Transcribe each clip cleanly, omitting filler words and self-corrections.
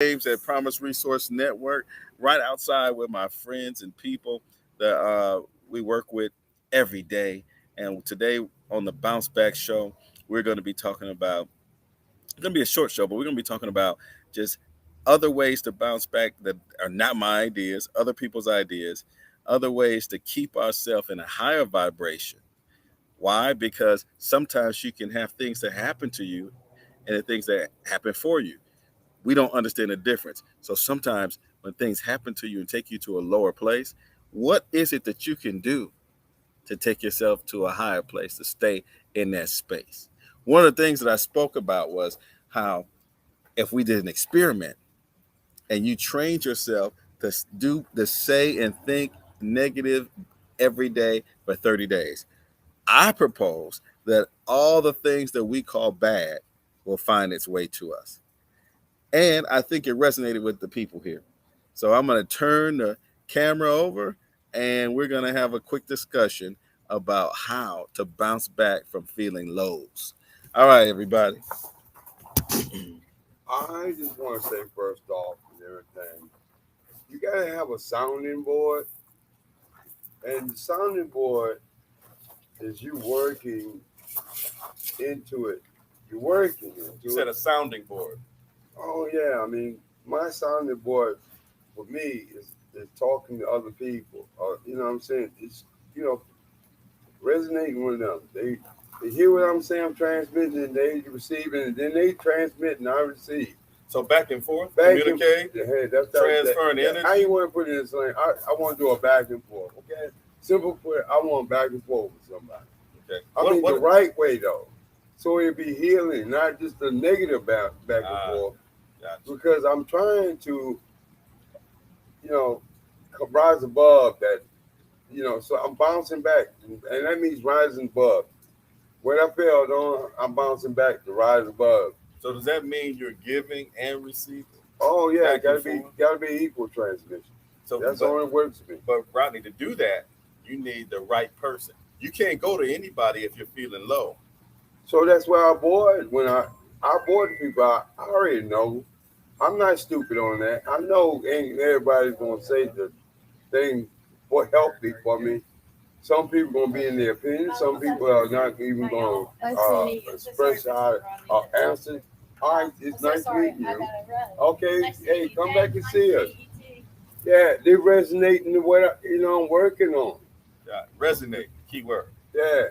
Waves at Promise Resource Network, right outside with my friends and people that we work with every day. And today on the Bounce Back Show, we're going to be talking about, it's going to be a short show, but we're going to be talking about just other ways to bounce back that are not my ideas, other people's ideas, other ways to keep ourselves in a higher vibration. Why? Because sometimes you can have things that happen to you and the things that happen for you. We don't understand the difference. So sometimes when things happen to you and take you to a lower place, what is it that you can do to take yourself to a higher place, to stay in that space? One of the things that I spoke about was how if we did an experiment and you trained yourself to do the say and think negative every day for 30 days, I propose that all the things that we call bad will find its way to us. And I think it resonated with the people here. So I'm going to turn the camera over and we're going to have a quick discussion about how to bounce back from feeling lows. All right, everybody. I just want to say first off and everything, you gotta have a sounding board, and the sounding board is you working into it. You're working You into said it. a sounding board. Oh yeah, I mean, my sounding board for me is talking to other people. You know what I'm saying? It's you know resonating with them. They hear what I'm saying. I'm transmitting, and they receiving, and then they transmit, and I receive. So back and forth, Back communicate, and hey, that's transferring that, energy. I ain't want to put it in slang. I want to do a back and forth. Okay, simple put. I want back and forth with somebody. Okay. I mean the right way though, so it be healing, not just the negative back and forth. Gotcha. Because I'm trying to, you know, rise above that. So I'm bouncing back, and that means rising above. When I failed on, I'm bouncing back to rise above. So does that mean you're giving and receiving? Oh yeah, Back and forth? gotta be equal transmission. So That's the only works for me. But Rodney, to do that, you need the right person. You can't go to anybody if you're feeling low. So that's why I board I board people. I already know. I'm not stupid on that. I know ain't everybody's gonna say the thing what healthy for me. Some people gonna be in their opinion. Some people are not even gonna express how answer. All right, it's nice meeting you. Okay, hey, come back and see us. Yeah, they resonating to what I'm working on. Yeah, resonate, keyword. Yeah,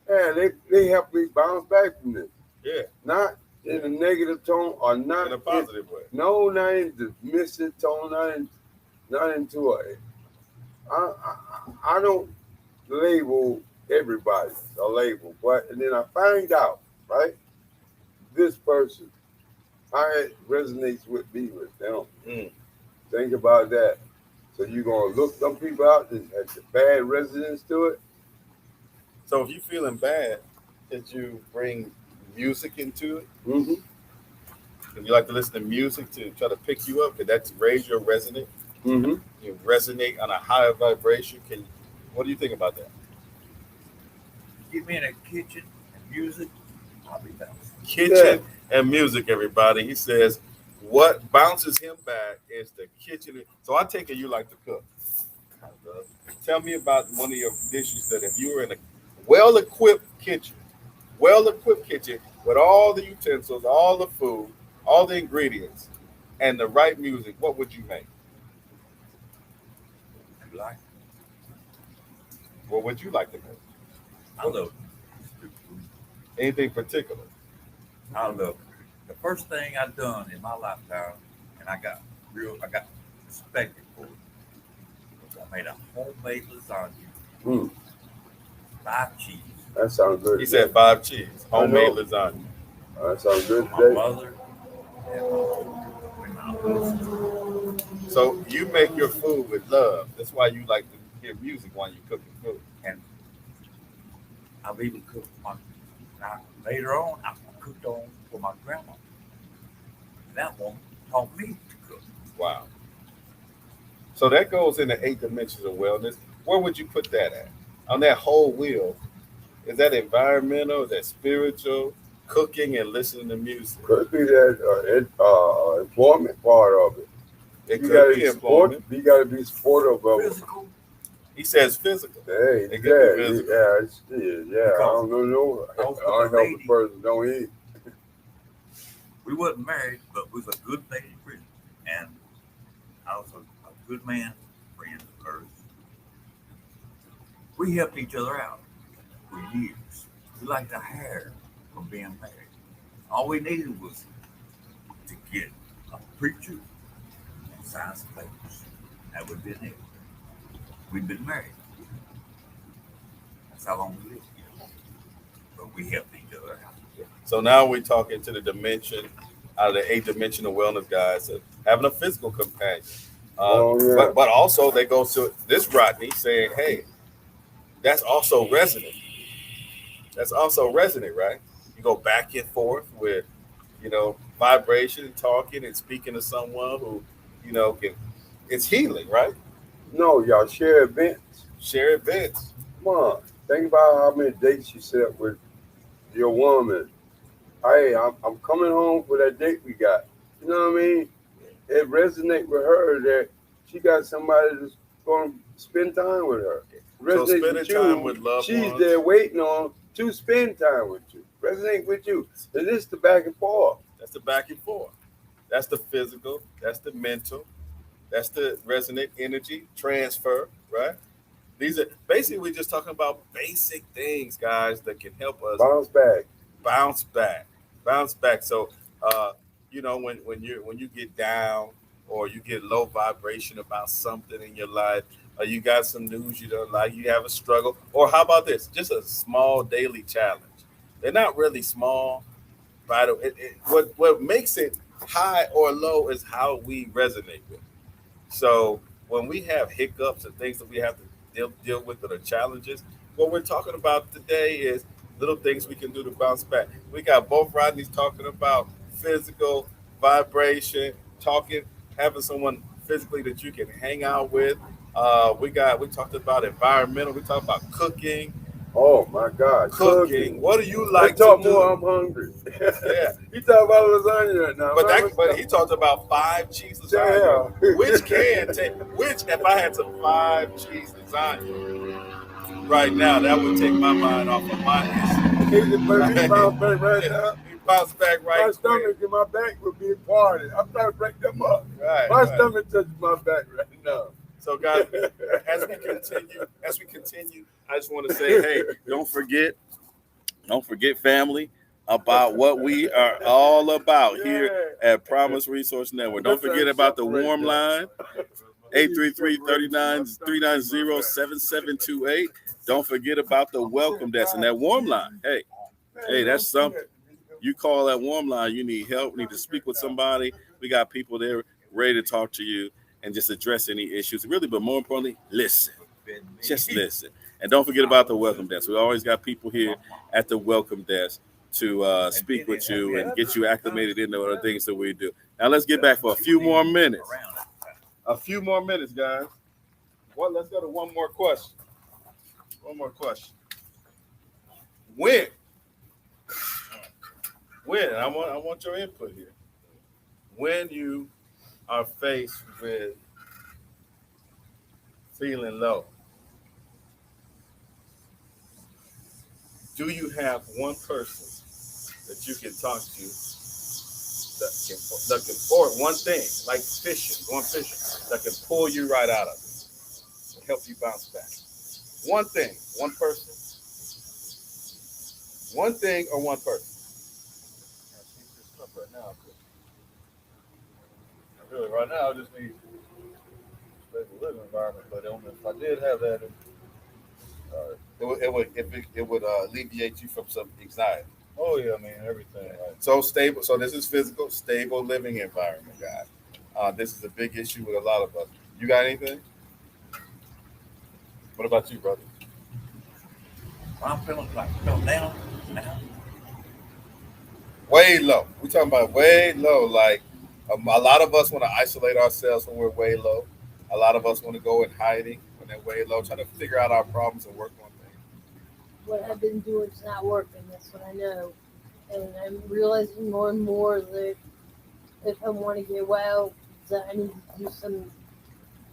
yeah, they help me bounce back from this. Yeah. Not in a negative tone or not in a positive way. No, not in dismissive tone, not into a. I don't label everybody a label, but and then I find out, right? This person, how it resonates with me with them. Mm. Think about that. So you're gonna look some people out that has the bad resonance to it. So if you're feeling bad, did you bring music into it? Mm-hmm. Would you like to listen to music to try to pick you up? Could that raise your resonance? Mm-hmm. You resonate on a higher vibration. What do you think about that? Get me in a kitchen and music, I'll be bouncing. Kitchen and music, everybody. He says what bounces him back is the kitchen. So I take it you like to cook. Tell me about one of your dishes that if you were in a well-equipped kitchen with all the utensils, all the food, all the ingredients, and the right music, what would you make? Like, What would you like to make? I love Anything particular? I love the first thing I done in my lifetime, and I got respected for it. Was I made a homemade lasagna, Mm. 5 cheese. That sounds good. He said 5 cheese, homemade lasagna. That sounds good My today. mother and my husband. So you make your food with love. That's why you like to hear music while you're cooking food. And I've even cooked now later on. I cooked on for my grandma. That one taught me to cook. Wow. So that goes into 8 dimensions of wellness. Where would you put that at? On that whole wheel, is that environmental? Is that spiritual? cooking and listening to music. Could be that employment part of it. It You could gotta be support. employment. You gotta be supportive of it. Physical. He says physical. Hey, It could be yeah, physical. yeah, it's, yeah. I Because don't know. I was with a Unhealthy lady. person don't eat. We wasn't married, but we was a good lady friend. And I was a good man friend of hers. We helped each other out for years. We liked to hire from being married. All we needed was to get a preacher and sign some papers. That would have been it. We'd been married. That's how long we lived together. But we helped each other out. So now we're talking to the dimension, out of the 8-dimensional wellness guys, of having a physical companion. Yeah. But also they go to this Rodney saying, hey, that's also resonant. That's also resonant, right? You go back and forth with, vibration, talking and speaking to someone who, it's healing, right? No, y'all share events. Share events. Come on. Think about how many dates you set up with your woman. Hey, I'm coming home for that date we got. You know what I mean? It resonates with her that she got somebody that's going to spend time with her. So Resonate spending with you. time with loved She's ones. there waiting on to spend time with you. Resonate with you. And this is the back and forth. That's the back and forth. That's the physical. That's the mental. That's the resonant energy transfer, right? These are basically, we're just talking about basic things, guys, that can help us Bounce back. bounce back. So, when you get down or you get low vibration about something in your life, or you got some news you don't like, you have a struggle, or how about this? Just a small daily challenge. They're not really small, but what makes it high or low is how we resonate with it. So when we have hiccups and things that we have to deal with that are challenges, what we're talking about today is little things we can do to bounce back. We got both Rodneys talking about physical vibration, having someone physically that you can hang out with. We talked about environmental. We talked about cooking. Oh my God. Cooking. What do you like Let's talk to do? more. I'm hungry. Yeah. You talk about lasagna right now. But he talked about 5 cheese lasagna, which if I had some 5 cheese lasagna right now, that would take my mind off of my issue. He bounced back right now. He bounced back right My stomach and my back would be parted. I'm trying to break them up. Right, My right. stomach touches my back right now. So guys, as we continue, I just want to say, hey, don't forget family, about what we are all about here at Promise Resource Network. Don't forget about the warm line, 833-390-7728. Don't forget about the welcome desk and that warm line. Hey, that's something. You call that warm line, you need help, need to speak with somebody. We got people there ready to talk to you and just address any issues. Really, but more importantly, listen. Just listen. And don't forget about the welcome desk. We always got people here at the welcome desk to speak with you and get you acclimated into the things that we do. Now let's get back for a few more minutes. A few more minutes, guys. Well, let's go to one more question. When? I want your input here. When you are faced with feeling low, do you have one person that you can talk to that can or one thing, like going fishing, that can pull you right out of it and help you bounce back? One thing, one person. One thing or one person? Right now, really, right now, I just need a stable living environment. But if I did have that, it would alleviate you from some anxiety. Oh yeah, I mean everything. Right? So stable. So this is physical, stable living environment, guys. This is a big issue with a lot of us. You got anything? What about you, brother? I'm feeling down now. Way low. We're talking about way low. Like a lot of us want to isolate ourselves when we're way low. A lot of us want to go in hiding when they're way low, trying to figure out our problems and work on things. What I've been doing is not working. That's what I know. and I'm realizing more and more that if I want to get well, that I need to do some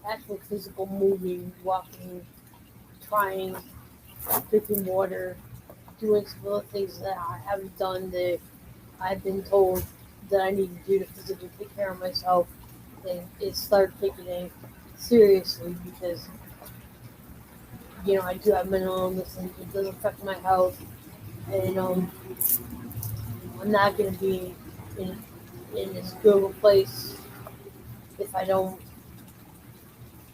actual physical moving, walking, trying, drinking water, doing some other things that I haven't done that I've been told that I need to do to physically take care of myself, and start taking it seriously because I do have mental illness and it does affect my health, and I'm not gonna be in in as good of a place if I don't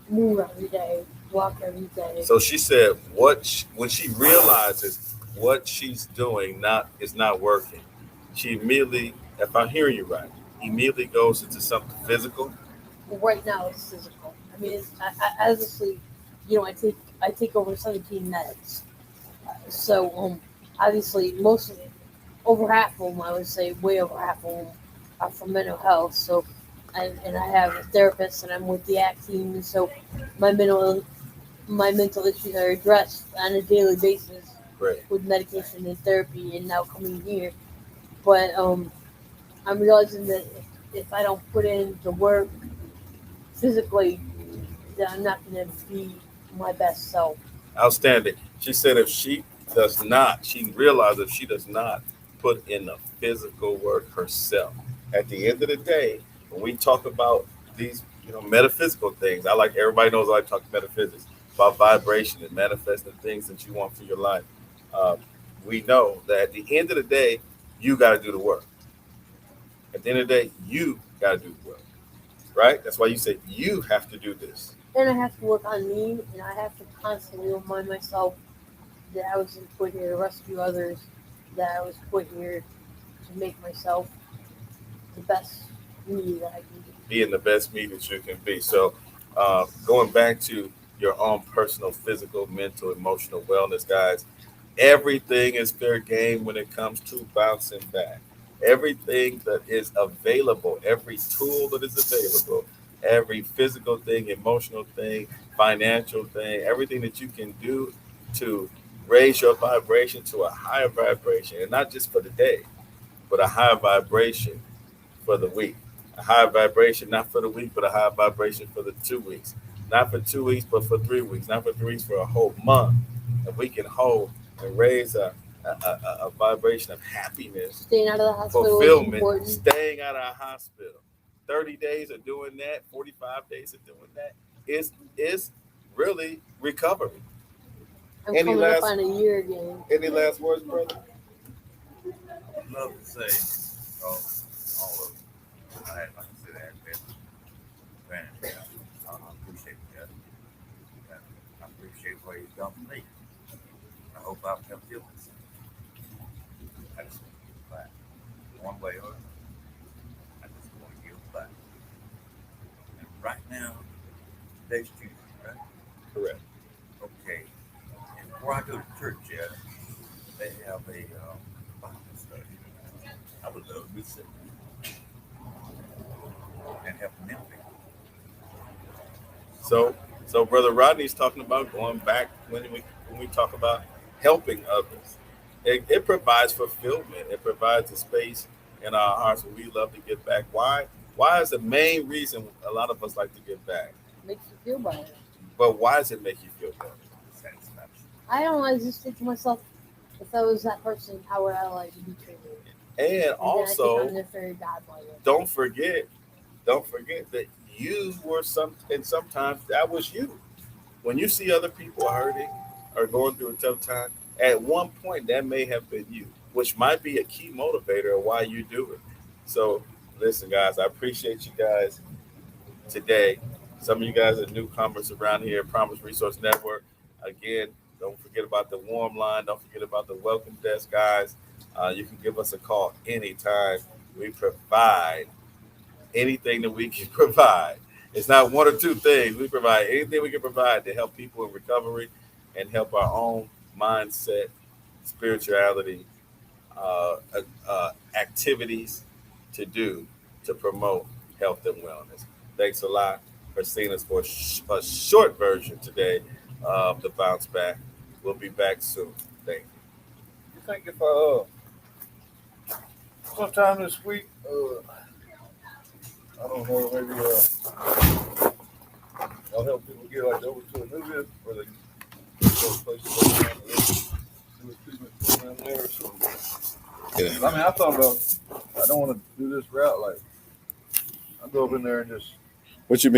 move every day, walk every day. So she said, when she realizes what she's doing is not working, she immediately, if I'm hearing you right, immediately goes into something physical. Right now, it's physical. I mean, honestly, I take over 17 meds. So obviously, most of it, over half of them, I would say, way over half of them, are for mental health. So, and I have a therapist, and I'm with the ACT team, and so my mental my mental issues are addressed on a daily basis Right. with medication and therapy, and now coming here. But I'm realizing that if I don't put in the work physically, then I'm not going to be my best self. Outstanding. She said she realized if she does not put in the physical work herself, at the end of the day, when we talk about these, metaphysical things, everybody knows I like to talk metaphysics about vibration and manifesting things that you want for your life. Uh, we know that at the end of the day, you got to do the work. At the end of the day, you got to do the work, right? That's why you say you have to do this. And I have to work on me, and I have to constantly remind myself that I wasn't put here to rescue others, that I was put here to make myself the best me that I can be. Being the best me that you can be. So, going back to your own personal, physical, mental, emotional wellness, guys, everything is fair game when it comes to bouncing back. Everything that is available, every tool that is available, every physical thing, emotional thing, financial thing, everything that you can do to raise your vibration to a higher vibration, and not just for the day, but a higher vibration for the week. A high vibration, not for the week, but a high vibration for the 2 weeks. Not for 2 weeks, but for 3 weeks. Not for 3 weeks, for a whole month. If we can hold and raise a vibration of happiness, Staying out of the hospital is fulfillment, important. staying out of a hospital. 30 days of doing that, 45 days of doing that is really recovery. I'm Any coming up last on a year again. any last words, brother? I'd love to say all of it. I had, like I said, I had been I appreciate that. And I appreciate what he's done for me. I hope I've helped you. I just want to give back. One way or another. I just want to give back. And right now, today's Tuesday, right? Correct. Okay. And before I go to church yet, they have a Bible study. I would love to be sitting and helping them people. So Brother Rodney's talking about going back when we talk about helping others. It provides fulfillment. It provides a space in our hearts where we love to give back. Why? Why is the main reason a lot of us like to give back? Makes you feel better. But why does it make you feel better? Satisfaction. I don't know. I just think to myself, if I was that person, how would I like to be treated? And And then I also, think I'm the fairy godmother. don't forget that you were and sometimes that was you. When you see other people hurting or going through a tough time, at one point that may have been you, which might be a key motivator of why you do it. So listen, guys, I appreciate you guys today. Some of you guys are newcomers around here at Promise Resource Network. Again, don't forget about the warm line. Don't forget about the welcome desk, guys. You can give us a call anytime. We provide anything that we can provide. It's not one or two things. We provide anything we can provide to help people in recovery and help our own mindset, spirituality, activities to do to promote health and wellness. Thanks a lot for seeing us for a short version today of the Bounce Back. We'll be back soon. Thank you. Thank you for sometime this week, I don't know, maybe I'll help people get like over to a new vehicle where they can go places around there, do a treatment program there. So, Yeah. I mean, I thought about, I don't want to do this route. Like, I'll go up in there and just What you mean?